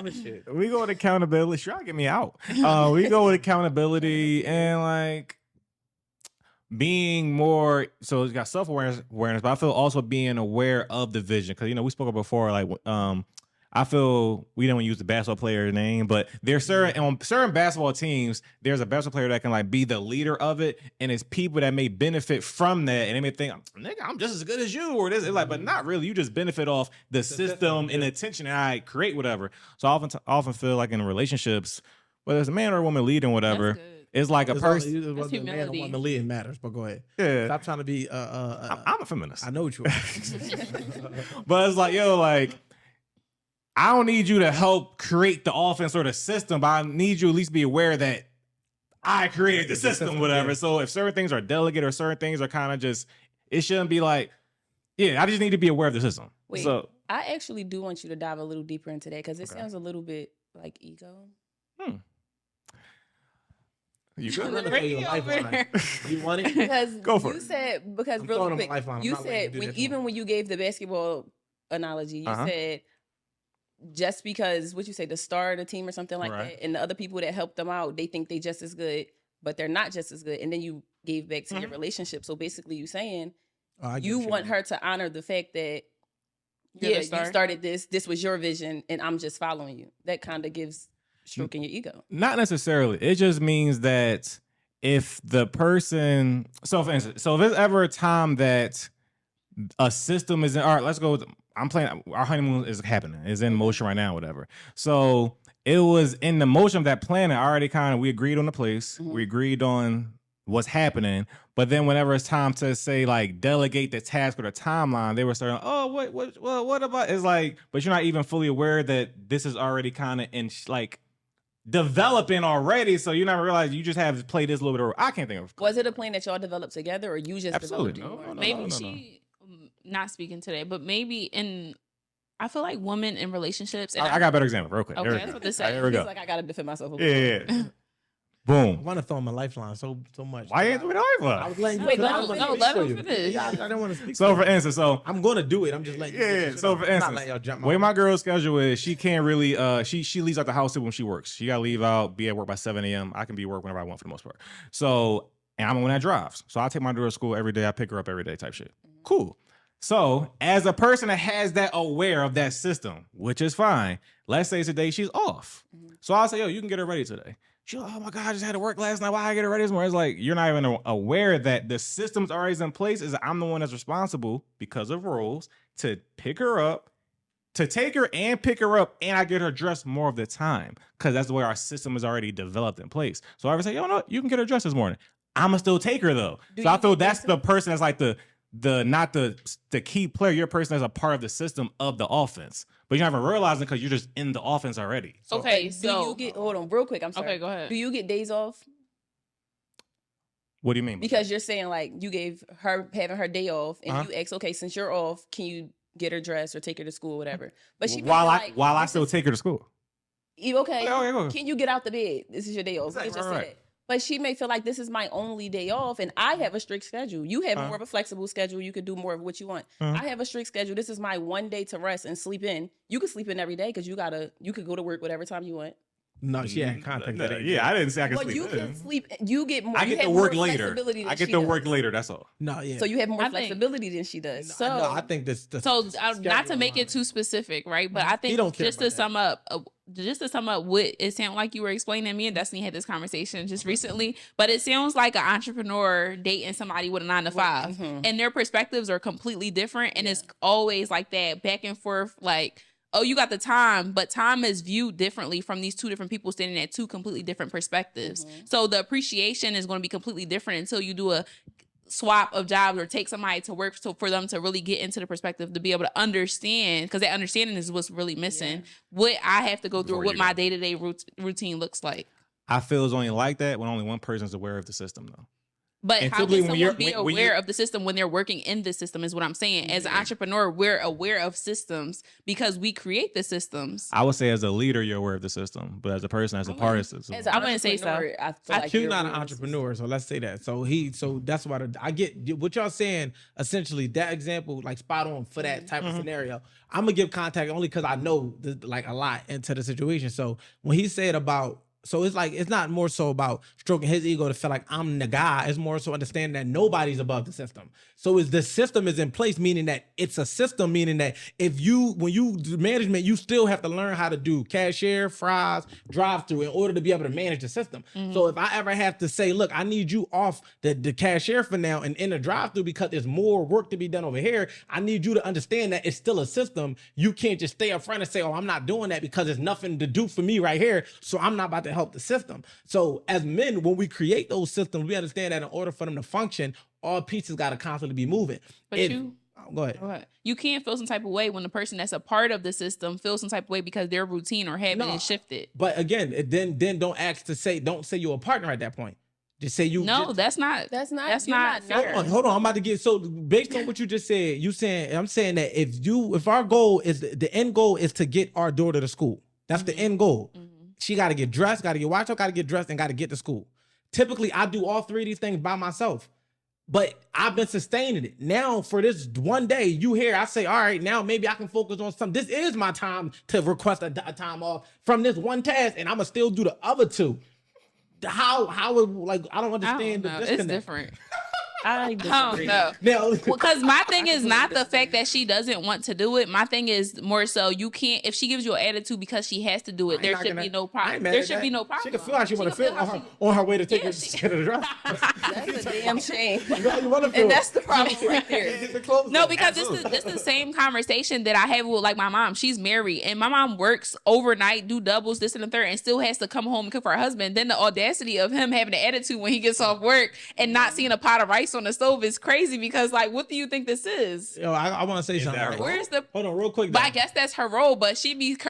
brother shit. We go with accountability. Sure, get me out. We go with accountability and like being more. So it's got self-awareness, but I feel also being aware of the vision. Because we spoke about before, like I feel we don't use the basketball player name, but there's certain on certain basketball teams, there's a basketball player that can like be the leader of it, and it's people that may benefit from that, and they may think, nigga, I'm just as good as you, or this. It's like, but not really. You just benefit off the system and the attention that I create, whatever. So I often feel like in relationships, whether it's a man or a woman leading, whatever. It's like a person. The man or woman leading matters, but go ahead. Yeah. Stop trying to be. I'm a feminist. I know what you are. But it's like, yo, like, I don't need you to help create the offense or the system, but I need you at least be aware that I created the system, whatever. Yeah. So if certain things are delegate or certain things are kind of just, it shouldn't be like, yeah, I just need to be aware of the system. Wait, so I actually do want you to dive a little deeper into that because it sounds a little bit like ego. You should You want it? Because go for you said, because I'm real quick, you said when you gave the basketball analogy, you said just because what you say, the star of the team or something like that, and the other people that help them out, they think they just as good, but they're not just as good. And then you gave back to your relationship. So basically, you saying you want her to honor the fact that you started this. This was your vision, and I'm just following you. That kind of gives stroking your ego. Not necessarily. It just means that if the person, so for instance, so if there's ever a time that a system is in, all right, let's go with, I'm playing, our honeymoon is happening, is in motion right now, whatever. So it was in the motion of that planning, already kind of, we agreed on the place, we agreed on what's happening, but then whenever it's time to say like delegate the task or the timeline, they were starting, oh, what about, it's like, but you're not even fully aware that this is already kind of in like, developing already, so you never realize you just have played this little bit. I can't think of. Was it a plan that y'all developed together, or you just absolutely developed no, maybe she not speaking today, but maybe I feel like women in relationships. And I got a better example, real quick. Okay, that's what this says. Here we go. Like I gotta defend myself. Yeah. Boom. I want to throw him a lifeline so much. Why ain't we a lifeline? I was letting you. Wait, let him finish. Yeah, I don't want to speak. So for instance, I'm going to do it. I'm just letting. Yeah. So for instance, way my girl's schedule is, she can't really. She leaves out the house when she works. She gotta leave out, be at work by 7 a.m. I can be at work whenever I want for the most part. So, and I'm the one that drives. So I take my girl to school every day. I pick her up every day, type shit. Cool. So as a person that has that aware of that system, which is fine. Let's say today she's off. So I'll say, yo, you can get her ready today. She's like, oh my God, I just had to work last night. Why I get it ready this morning? It's like, you're not even aware that the system's already in place. Is I'm the one that's responsible because of roles to pick her up, to take her and pick her up, and I get her dressed more of the time because that's the way our system is already developed in place. So I ever say, yo, no, you can get her dressed this morning. I'm gonna still take her though. So I feel that's the person that's like the not the key player. You're a person that's a part of the system of the offense. But you're not even realizing because you're just in the offense already. So, okay, so do you get, hold on, real quick. I'm sorry. Okay, go ahead. Do you get days off? What do you mean? Because you're saying like you gave her having her day off, and you asked, okay, since you're off, can you get her dressed or take her to school, or whatever? But she while I still take her to school. Okay, can you get out the bed? This is your day off. Exactly. Just right. But she may feel like this is my only day off, and I have a strict schedule. You have more of a flexible schedule. You could do more of what you want. I have a strict schedule. This is my one day to rest and sleep in. You could sleep in every day because you could go to work whatever time you want. No, she had context. Yeah, I didn't say I could sleep. You can sleep. You get more. I get to work later. I get to work later. That's all. No, yeah. So you have more flexibility than she does. So no, I think this. So not to make it too specific, right? But I think just to sum up, what it sounded like you were explaining to me, and Destiny had this conversation just recently. But it sounds like an entrepreneur dating somebody with a 9 to 5, and their perspectives are completely different, and it's always like that back and forth, like, oh, you got the time, but time is viewed differently from these two different people standing at two completely different perspectives. So the appreciation is going to be completely different until you do a swap of jobs or take somebody to work for them to really get into the perspective to be able to understand, because that understanding is what's really missing, what I have to go through, what my day-to-day routine looks like. I feel it's only like that when only one person is aware of the system, though. But And how can typically when someone be when aware of the system when they're working in the system is what I'm saying. As an entrepreneur, we're aware of systems because we create the systems. I would say as a leader, you're aware of the system, but as a person, as a part of the system. As an I wouldn't say so. entrepreneur, I feel like Q's you're not an aware of the entrepreneur, so let's say that. So that's why I get what y'all saying. Essentially, that example, like spot on for that type of scenario. I'm gonna give contact only because I know like a lot into the situation. So when he said about, so it's like it's not more so about stroking his ego to feel like I'm the guy. It's more so understanding that nobody's above the system. So the system is in place, meaning that it's a system, meaning that when you do management, you still have to learn how to do cashier, fries, drive-through in order to be able to manage the system. So if I ever have to say, look, I need you off the cashier for now and in the drive-through because there's more work to be done over here, I need you to understand that it's still a system. You can't just stay up front and say, oh, I'm not doing that because there's nothing to do for me right here, so I'm not about to help the system. So as men, when we create those systems, we understand that in order for them to function, all pieces got to constantly be moving. But Go ahead. You can't feel some type of way when the person that's a part of the system feels some type of way because their routine or habit is shifted. But again, then don't say you're a partner at that point. Just say you. No, that's not fair. Hold on. I'm about to get, so based on what you just said, I'm saying that if our goal is the end goal is to get our daughter to school. That's the end goal. She got to get dressed, got to get washed up, got to get dressed, and got to get to school. Typically, I do all three of these things by myself. But I've been sustaining it. Now, for this one day, you hear, I say, all right, now maybe I can focus on something. This is my time to request a time off from this one task, and I'm going to still do the other two. How like, I don't understand the disconnect. It's different. I disagree. Now, because my thing is not the fact that she doesn't want to do it. My thing is more so you can't, if she gives you an attitude because she has to do it, there should be no problem. There should be no problem. She can feel how she want to feel on her way to take her to the drive. That's a damn shame. And that's the problem right there. No, because this the same conversation that I have with like my mom. She's married and my mom works overnight, do doubles, this and the third, and still has to come home and cook for her husband. Then the audacity of him having an attitude when he gets off work and not seeing a pot of rice on the stove is crazy because like, what do you think this is? Yo, I want to say something. Hold on real quick. But I guess that's her role, but she be